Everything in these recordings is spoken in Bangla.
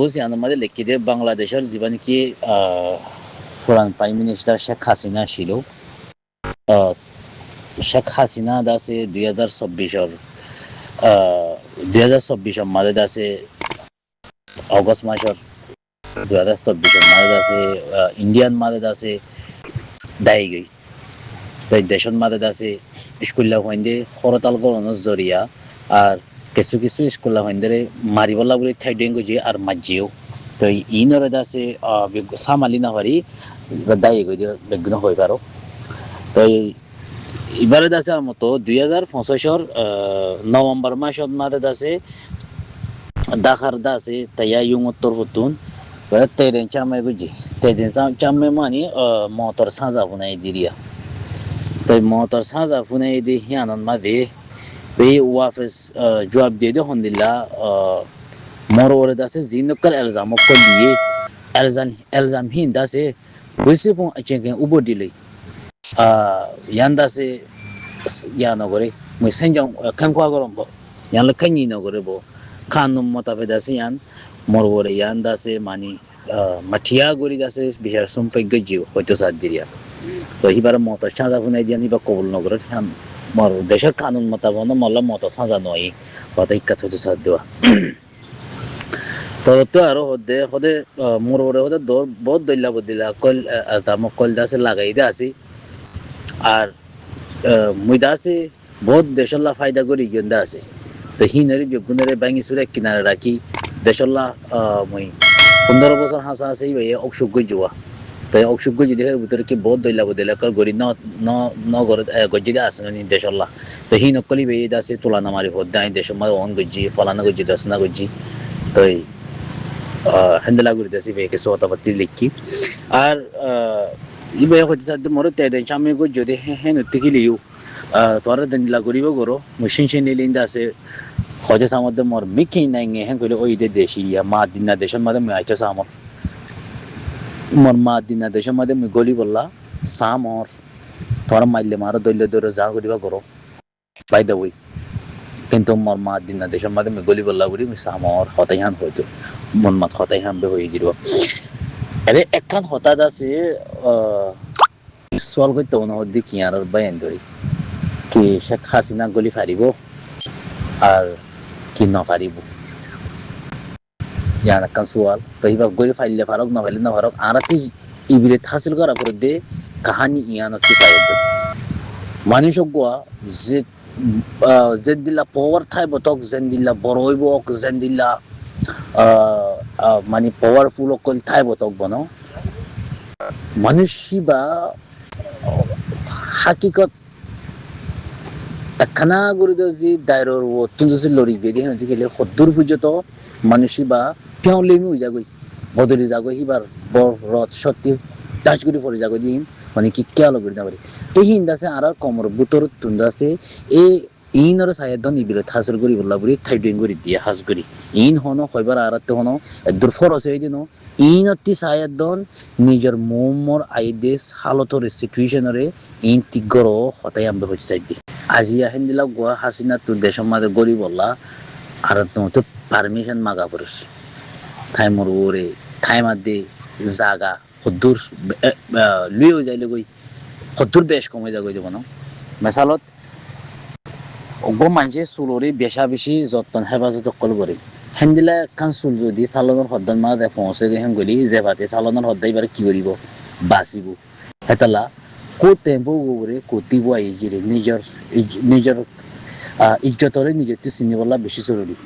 বুঝিয়ানোর মধ্যে লিখি দিয়ে বাংলাদেশের জীবন কি পুরান প্রাইম মিনিস্টার শেখ হাসিনা ছিল শেখ হাসিনা আছে 2024 2024 মাঝে আছে অগস্ট মাসের 2024 মাঝে আছে ইন্ডিয়ান মাঝে আছে দায়ী গই তাই দেশত মাঝে আছে স্কুল্লা হইন্দে হরতাল গরণের জরিয়া আর কিছু কিছু স্কুল্লা হইন্দে মারিবলা বলে থাইডেন গজি আর মাজিও তো ইনরে আছে সামালি না পারি দায়ী গই বেগুন হই পারো তো এবারে আছে মতো 2025 নভেম্বর মাসত মাঝে আছে Dakar dasi taya yung motor hutun pada teren chamai guji teren chamai mani motor saza punai diria to motor saza punai di hianon madi be wafis jawab de de hondilla mor ore dasi zinokal elzam ko liye elzam hin dasi busi pun achenge ubo dilei yanda se yana gore mu senjang kankwa gorom bo yan la kanyi no gore bo kanum motafedasian morwore yan dase mani matia gori dase bishar sumpai gajiu hoito sadiria to hibar moto chaza funai dian hiba kobul nogor han mor deshar kanun motafona molla moto saza noi hota ikkat hoito sadwa তো আরো হদে মোর ওরে হদে বহুত দইলা বদিলা কল তামক কল দাসে লাগাই দে আসি আর মুই দাসে বহুত দেশলা ফায়দা করি গেন্দা আছে তো হিনারি বেগুনারে বাঙ্গি সুরে কিনারে রাখি দেশলা মুই 15 বছর হাসা আছে ভাই অকসুক গই জুয়া তাই অকসুক গই দেহের ভিতরে কি বহুত দইলা বদিলা কল গরি ন ন ন গর গজিলা আছে নি দেশলা তো হি নকলি ভাই দাসে তুলনা মারি হদ দাই দেশ মা অন গজি ফলানা গজি দসনা গজি তো handla guri dasi be ke sota batti likki ar ibe ho jisa de moro tede chame go jode hen utikiliu tora dandila guribo goro mushin shin linda se hoje samodde mor mikin nange hen gole oi de deshiya madina deshan made me acha samor mor madina deshan made me goli bolla samor tora maille maro dolle doro ja guriba goro by the way কিন্তু মোর মা দিন না দেশের মাঝে গলি বললা করি সামর হতাই হান হইতো মন মাত হতাই হান বে হয়ে গিরো আরে একখান হতাদ আছে সল করতে না হদি কি আর বায়ান ধরি কি শেখ হাসিনা গলি ফারিব আর কি না ফারিব জানা কান সওয়াল তো হিবা গলি ফাইলে ফারক না ফারক আরাতি ইবিলে হাসিল করা করে দে কাহিনী ইয়ানত কি পাইব মানুষ গোয়া যে zendilla power thai botok zendilla boroibok zendilla mani powerful okol thai botok bono manushi ba hakikat ekana guridozi dairor wo tundusi lori bedi han dikele khodur pujoto manushi ba pyonlemi ujagoi bodoli jagoi hibar bor rot shotti Das গুরি পড়ে যাগো দিন মানে কি কেলো করে দাবরি তো হিন্দাসে আর কমর বুতর তুন্দাসে এ ইনর সায়দন ইবির থাসর গুরি বল্লা বুরি থাইডিং গুরি দিয়া হাস গুরি ইন হনো কয়বার আরাতে হনো দূর ফরস হই দিনো ইনতি সায়দন নিজের মোমর আইদেস হালতর সিচুয়েশনরে ইন তিগর হতাই আমবে হচ্ছে চাইদি আজিয়া হেন্দিলা গোয়া হাসিনা তু দেশম মাদে গরি বল্লা আর তো পারমিশন মাগা পড়স থাইমর ওরে থাইমাদে জাগা খদ্দুর লুইও যাইলে গই খদ্দুর বেশ কমে যা গই দেব না মেসালত অগো মানুষে চুলরে বেশা বেশি যত্ন হেফাজত কল করে হেন্দিলা একখান চুল যদি চালনৰ হদ্দান মা দে পৌঁছে দেখেন গলি যে ভাতে চালনৰ হদ্দাই বারে কি করিব বাঁচিব হেতলা কো টেম্পো গরে কতিব আই গিরে নিজের ইজ্জতরে নিজেতে চিনিবলা বেশি জরুরি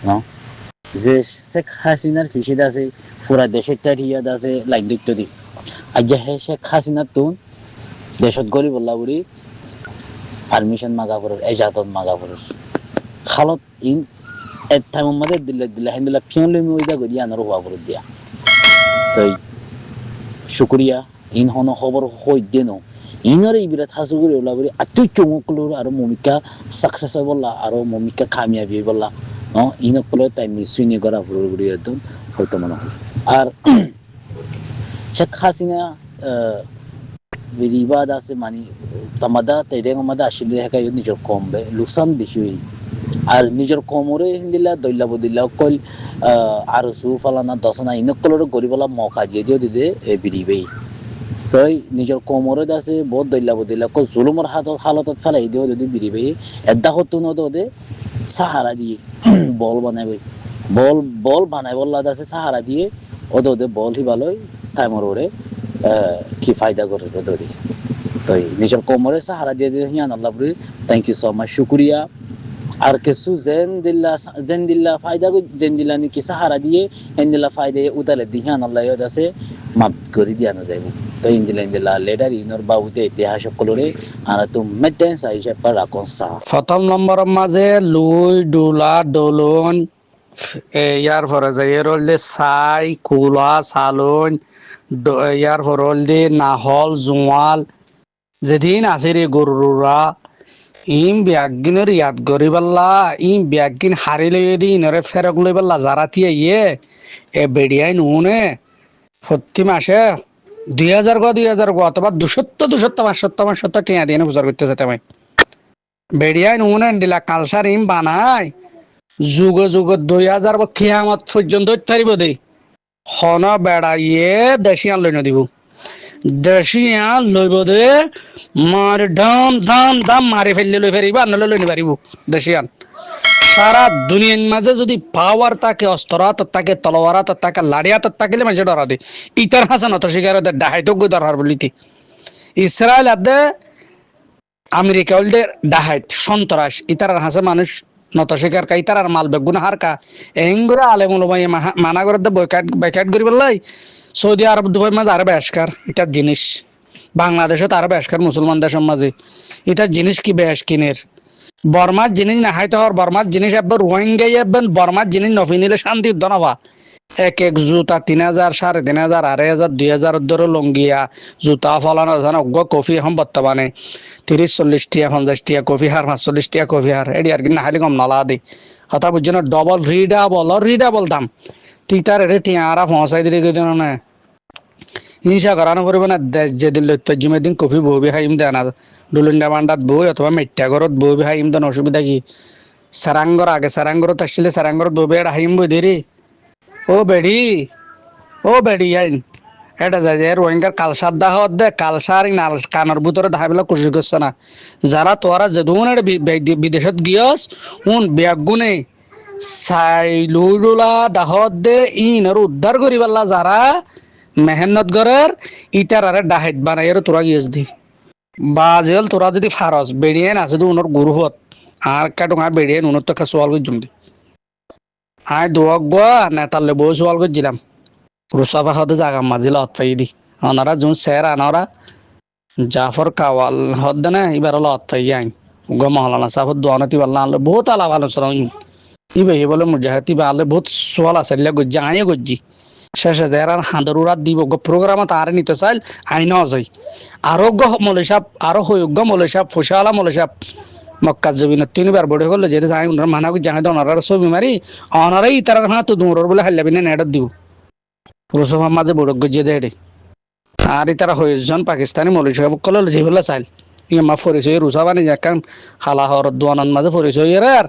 ন যে শেখ হাসিনার ফিসিদ আছে পুরা দেশের টাটিয়াদ আছে লাইন দেখতে দি আজ হে শেখ হাসিনার তুন দেশত গলি বললা বুড়ি পারমিশন মাগা পড়র এজাজত মাগা পড়র খালত ইন এত টাইম মধ্যে দিল্লা হিন্দুলা ফিয়নলে মইদা গদি আনার হওয়া পড়র দিয়া তাই শুকরিয়া ইন হন খবর হই দেনো ইনরে বিরাট হাসু করে বললা বুড়ি আতু চমকলুর আর মমিকা সাকসেস হয় বললা আর মমিকা কামিয়াবি বললা ইনকলে তাই মিসুইনি করা পুরোপুরি একদম হয়তো মনে হয় আর শেখ হাসিনা বিবাদ আছে মানে তামাদা তেডেং মাদা আসলে হেকাই নিজের কমবে লোকসান বেশি আর নিজের কমরে হিন্দিলা দইলা বদিলা কল আর সু ফলানা দশনা ইনকলর গরিবলা মকা দিয়ে দিতে বিরিবেই তই নিজৰ কোমৰত আছে বহুত দৈলা জুলুমৰ হালতত ফেলাই দিও যদি বিৰিবেই এদা সত্তু নদে সাহারা দিয়ে বল বানাবই বল বানাইব লাদ আছে সাহারা দিয়ে ওদে বল হিবালৈ টাইমৰ ওরে কি ফায়দা করে ওদে তই নিজৰ কোমরে সাহারা দিয়ে দিয়ে হিয়ান আল্লাহ বলি থ্যাংক ইউ সো মাচ শুক্রিয়া আর কিছু জেন দিল্লা ফায়দা জেন দিল্লা নাকি সাহারা দিয়ে হেন দিল্লা ফায়দা উতালে দিহান আল্লাহ আছে মাপ করে দিয়া না যাইব তো ইন্দিলা লেডার ইনর বাবুতে ইতিহাস সকলরে আর তো মেটেন সাইজে পর রাখুন সা প্রথম নম্বরের মাঝে লুই ডুলা ডলন ইয়ার পরে যে এর হল সাই কুলা সালন ইয়ার পরে হল নাহল জোয়াল যেদিন আছে রে গরুরা ইম ব্যাগিনের ইয়াদ করি পাল্লা ইম ব্যাগিন হারি লই দি ইনরে ফেরক লই পাল্লা যারা তিয়া ইয়ে এ বেড়িয়াই নুনে প্রতি মাসে 2000 অথবা 200 টিয়া দিয়ে প্রচার করতেছে তেমন বেড়িয়াই নুনে দিলা কালসার ইম বানায় যুগ 2000 খিয়ামত পর্যন্ত থারিব দেই হন বেড়াইয়ে দেশিয়ান লই দিব দেশিয়ান লইব দে মার ধাম ধাম ধাম মারি ফেললে লই ফেরিব আর নলে লই নিবারিব দেশিয়ান সারা দুনিয়ার মাঝে যদি পাওয়ার তাকে অস্ত্রাত তাকে তলোয়ারাত তাকে লাড়িয়াত তাকে মাঝে ডরা দে ইতার হাসান অত শিকার ডাহাইতো গো দরহার বলিতে ইসরায়েল আদে আমেরিকা হলদে ডাহাইত সন্ত্রাস ইতার হাসে মানুষ নত শিকার কা ইতার আর মাল বেগুন হারকা এঙ্গুরে আলেমুল ভাই মানা করে দে বয়কাট করি বললাই সৌদি আরব দুবাই মাঝে আরো বেশকার ইটার জিনিস বাংলাদেশত আরো বেশকার মুসলমান দেশের মাঝে ইটার জিনিস কি বেশ কিনের বর্মার জিনিস না হাইতে হওয়ার বর্মার জিনিস একবার রোহিঙ্গাই একবার বর্মার জিনিস নফিনিলে শান্তি ধনবা এক জুতা 3000 3500 2500 2000 ধরে লঙ্গিয়া জুতা ফলানো অজ্ঞ কফি এখন বর্তমানে 30-40 টিয়া 50 টিয়া কফি হার 45 টিয়া কফি হার এডি আর কি না হালি কম নালা দি কথা বুঝছো না ডবল রিডাবল দাম তুই তার রে টিয়া আর পৌঁছাই দিলে গই না হিংসা করানো করবে না যেদিন লইতজুমের দিন কফি বহবি খাইম দেয় না ডুলুন্ডা বান্ডাত বই অথবা মেট্টা ঘরত বহবি খাইম দেন অসুবিধা কি সারাঙ্গর আগে সারাঙ্গরত আসলে সারাঙ্গরত বহবি আর হাইম বই দেরি ও বেড়ি আইন এটা যায় যে রোহিঙ্গার কালসার দাহ দে কালসার নাল কানের ভিতরে দাহাবিলাক কুশি করছে না যারা তোরা যেদুন বিদেশত গিয়স উন ব্যাগুনে সাইলুডুলা দাহত দে ইন আর উদ্ধার করি পাল্লা যারা মেহনত গরের ইটার আরে ডাহাইত বানাই আর তোরা গিয়েছ দি বাজেল তোরা যদি ফারস বেড়িয়ে আছে তো উনর গুরুহত আর কাটুঙা বেড়িয়ে উনর তো সোয়াল করছুম দি আয় দোয়াক বা নেতালে বউ সোয়াল করছিলাম রুসাফা হতে জাগা মাঝিল হত পাই দি ওনারা যোন স্যার আনারা জাফর কাওয়াল হদ না এবার হলো হত পাই আইন গো মহলানা সাফত দোয়ানতি বাল্লা আনলে বহুত আলাপ আলোচনা ইবে বলে মুজাহাতি বা আলে বহুত সোয়াল আছে গজ্জি আইয়ে গজ্জি শেষে দেয়ার হাঁদরুরাত দিব প্রোগ্রামে তারে নিতে চাইল আইন যাই আরোগ্য মলেশাপ আরো হয়োগ্য মলেশাপ ফসালা মলেশাপ মক্কা জবিনত 3বার বড় হলো যে যাই উনার মানা কই জাহাদ ওনারা ছবি মারি ওনারাই তার হাত দূরর বলে হাল্লাবি না নেট দিব পুরসভা মাঝে বড় গজ্জে দেড়ে আর তারা হয়েজন পাকিস্তানি মলেশিয়া কল যে বলে চাইল ইয়ে মা পরিচয় রুসা বানি যাকান হালা হর দোয়ানন মাঝে পরিচয় আর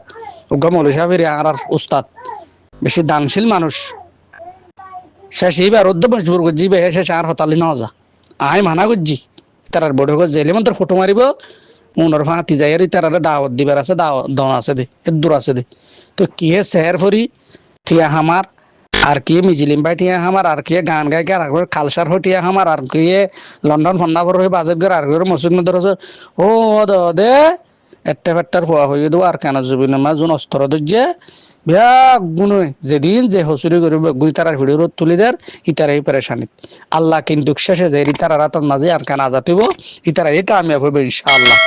উগ্র মলেশিয়া ফিরে আর উস্তাদ বেশি দানশীল মানুষ শেষ এইবার অর্ধ মজবুর করছি বে শেষ আর হতালি না যা আয় মানা করছি তার বড় করে জেলে মন্ত্র ফটো মারিব উনার ফাঁতি যাই আর তার দাওয়াত দিবার আছে দন আছে দে দূর আছে দে তো কি হে শেয়ার ফরি ঠিয়া হামার আর কি মিজিলিম ভাই ঠিয়া হামার আর কি গান গাই আর কালচার হটিয়া হামার আর কি লন্ডন ফন্নাফর হয়ে বাজেট গর আর মসজিদ মধ্যে ও দে একটা ফেট্টার হওয়া হয়ে দেবো আর কেন জুবিন মা যোন অস্ত্র দর্জে ব্যাগ গুনে যেদিন যে হসুরি করব গুই তারার ভিডিও তুলি দেয় ইতারাই পরেশানিত আল্লাহ কিন্তু শেষে যে ইতারা রাতন মাঝে আর কান আজাদ হইব ইতারা এই কামিয়াব হবে ইনশাআল্লাহ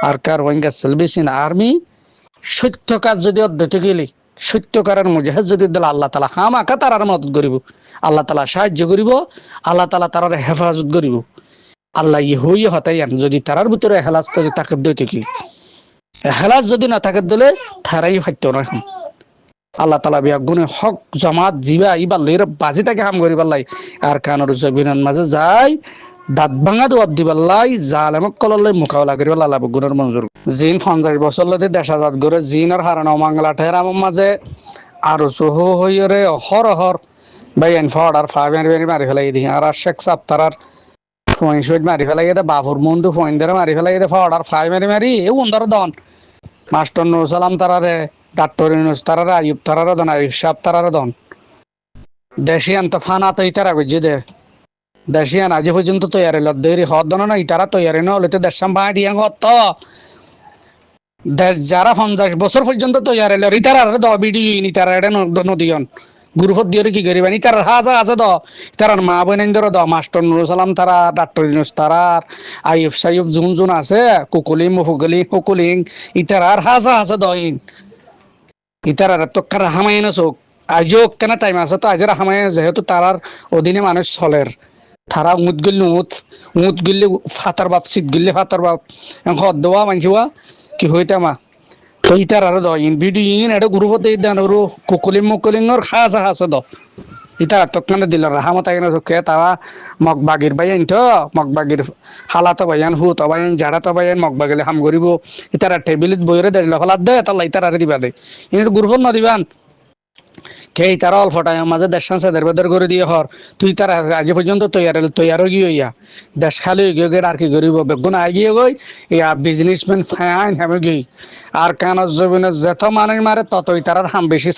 আর কার রোহিঙ্গা সেলভেশন আর্মি সত্য কাজ যদি অধ্যত গেলি সত্যকারের মুজাহিদ যদি দিল আল্লাহ তালা হামাকা তারার মদত করিব আল্লাহ তালা সাহায্য করিব আল্লাহ তালা তারার হেফাজত করিব আল্লাহ ই হইয়ে হতাই আন যদি তারার ভিতরে এহলাস যদি তাকে দই থাকি এহলাস যদি না থাকে দিলে তারাই হত্য নয় আল্লাহ তালা বিয়া গুনে হক জমাত জিবা ইবার লইর বাজি তাকে হাম করি পাল্লাই আর কানোর জবিনের মাঝে যাই দাঁত ভাঙা দোয়াব দি পাল্লাই জালেমক কললে মোকাবেলা করি পাল্লা আল্লাহ গুণের মঞ্জুর জিন 50 বছর লতে দেশ আজাদ করে জিন আর হারানো মাংলা ঠের আমার মাঝে আৰু চহু হৈৰে অহৰ বাই এন ফৰ্ডাৰ মাৰি পেলাই দি আৰু শেখ সাপ্তারার ফইন সইট মারি পেলাই বাবুর মন্দু ফইন ধরে মারি পেলাই ফর্ডার মারি এ উন্দর দন মাস্টার নুর সালাম তারারে ডাক্তার ইউনুস তারারে আইয়ুব তারারে দন আইয়ুব সাহেব তারারে দন দেশিয়ান তো ফানা তো ইতারা বুঝি দে দেশিয়ান আজ পর্যন্ত তৈরি লদ্দেরি হদ দন না ইতারা তৈরি না হলে তো দেশাম ভাই দিয়ে হত দেশ যারা 50 বছর পর্যন্ত তৈরি লর ইতারা দ ভিডিও ইতারা নদীয়ন গ্রুপত দিয়ে কি করিবেন ইতার হাজা আছে দ ইতার মা বোন দ মাস্টার নুরুল সালাম তারা ডাক্তার ইউনুস তারার আইয়ুব সাইয়ুব জুন জুন আছে কুকুলি মুফুগলি কুকুলিং ইতার হাজা আছে দ ইতার তো কার হামাইন চোখ আজও কেন টাইম আছে তো আজের হামাই যেহেতু তারার অধীনে মানুষ চলের তারা উঁত গেলে উঁত গেলে ফাতার বাপ শীত গেলে ফাতার বাপ হদ দেওয়া মানছিবা কি হইতে মা তো ইতার আর দিন ভিডিও ইন এটা গ্রুপত দেন কুকুলিং মুকুলিংর খাজা আছে দ ইতার তৎকানে দিল রাহামত আইন চোখে তারা মগবাগির বাইন তো মগবাগির হালাতো বাইন হুত বাইন জাড়াতো বাইন মগবাগিলে হাম করিব ইতারা টেবিলত বইরে দেড় হলাত দে তাহলে ইতারা দিবা দে ইন গ্রুপত নদিবান কে তারা অল্প টাইমের মাঝে দেশ সেদের বেদর করে দিয়ে হর তুই তারা আজ পর্যন্ত তৈয়ার গিয়ে ইয়া দেশ খালি গিয়ে আর কি করিব বেগুন আগিয়ে গই ইয়া বিজনেসম্যান ফাইন হেমে গই আর কানত জবিনে যত মানুষ মারে ততই তারার হাম বেশি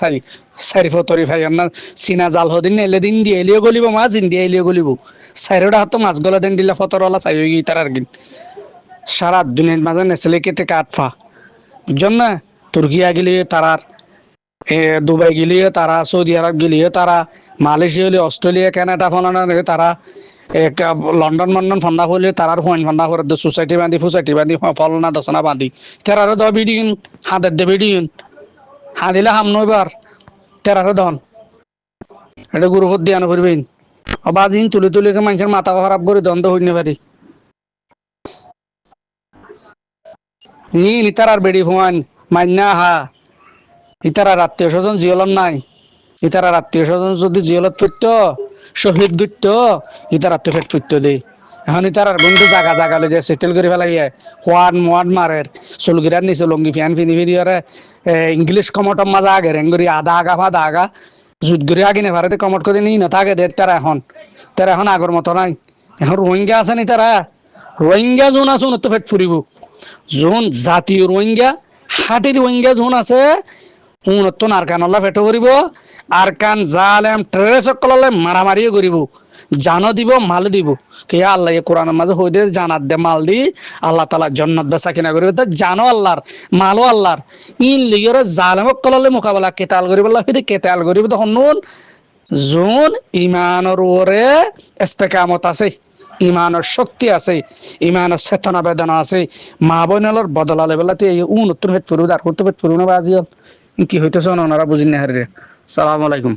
সারি ফতরি ভাই না চিনা জাল হদিন এলে দিন দিয়ে এলিয়ে গলিব মাছ ইন্ডিয়া এলিয়ে গলিব সাইরোটা হাত মাছ গলা দিন দিলে ফতরওয়ালা চাই গই তারার গিন সারা দুনিয়ার মাঝে নেসলে কেটে কাটফা বুঝছেন না তুর্কিয়া গেলে তারার দুবাই গেলিয়ে তারা সৌদি আরব গেলিয়ে তারা মালয়েশিয়া হলে অস্ট্রেলিয়া কানাডা ফলানা তারা লন্ডন মন্ডন ফন্দা হলে তারার ফোন ফন্দা করে সোসাইটি বাঁধি ফলনা দশনা বাঁধি তেরারও দ বিডিন হাতের দে বিডিন হাদিলে হাম নইবার তেরারও দন এটা গ্রুপত দিয়ে আনো করবেন বাজিন তুলি মানুষের মাথা খারাপ করে দ্বন্দ্ব হইনে পারি নি তারার বেড়ি ফোয়ান মান্না হা ইতারা আত্মীয় স্বজন জিয়লন নাই ইতারা আত্মীয় স্বজন যদি জিয়লত পড়ত শহীদ গুত্ত ইতার আত্মীয় ফেট পড়ত দে এখন ইতার বন্ধু জাগা যে সেটেল করে ফেলাইয়ে মোয়াড মারের চুলগিরার নিচে লঙ্গি ফ্যান ফিনি ফিরিয়ারে ইংলিশ কমটম মাজা আগে রেঙ্গুরি আধা আগা জুত করে আগিনে ভারতে কমট করে নি না থাকে দের তারা এখন আগর মতো নাই এখন রোহিঙ্গা আছে নি তারা রোহিঙ্গা জোন আছে তো ফেট ফুরিব জোন জাতীয় রোহিঙ্গা হাটির রোহিঙ্গা জোন আছে উনত্তন আরকানল্লা ফেটো করিব আরকান জালেম ট্রেস কললে মারামারিও করিব জানো দিব মাল দিব কে আল্লাহ কোরআনের মাঝে হই দে জানাত দে মাল দি আল্লাহ তাআলা জান্নাত বেচা কিনা করিব তা জানো আল্লাহর মালও আল্লাহর ইন লিগরে জালেম কললে মোকাবেলা কেতাল করিব আল্লাহ ফিদি কেতাল করিব তখন নুন জোন ইমানের ওরে ইস্তেকামত আছে ইমানের শক্তি আছে ইমানের চেতনা বেদনা আছে মা বোনের বদলালে বেলাতে উনত্তর ফেট ফুরু আর করতে ফেট ফুরু না বাজিও কি হইতেছে ওনারা বুঝিন না হারে সালাম আলাইকুম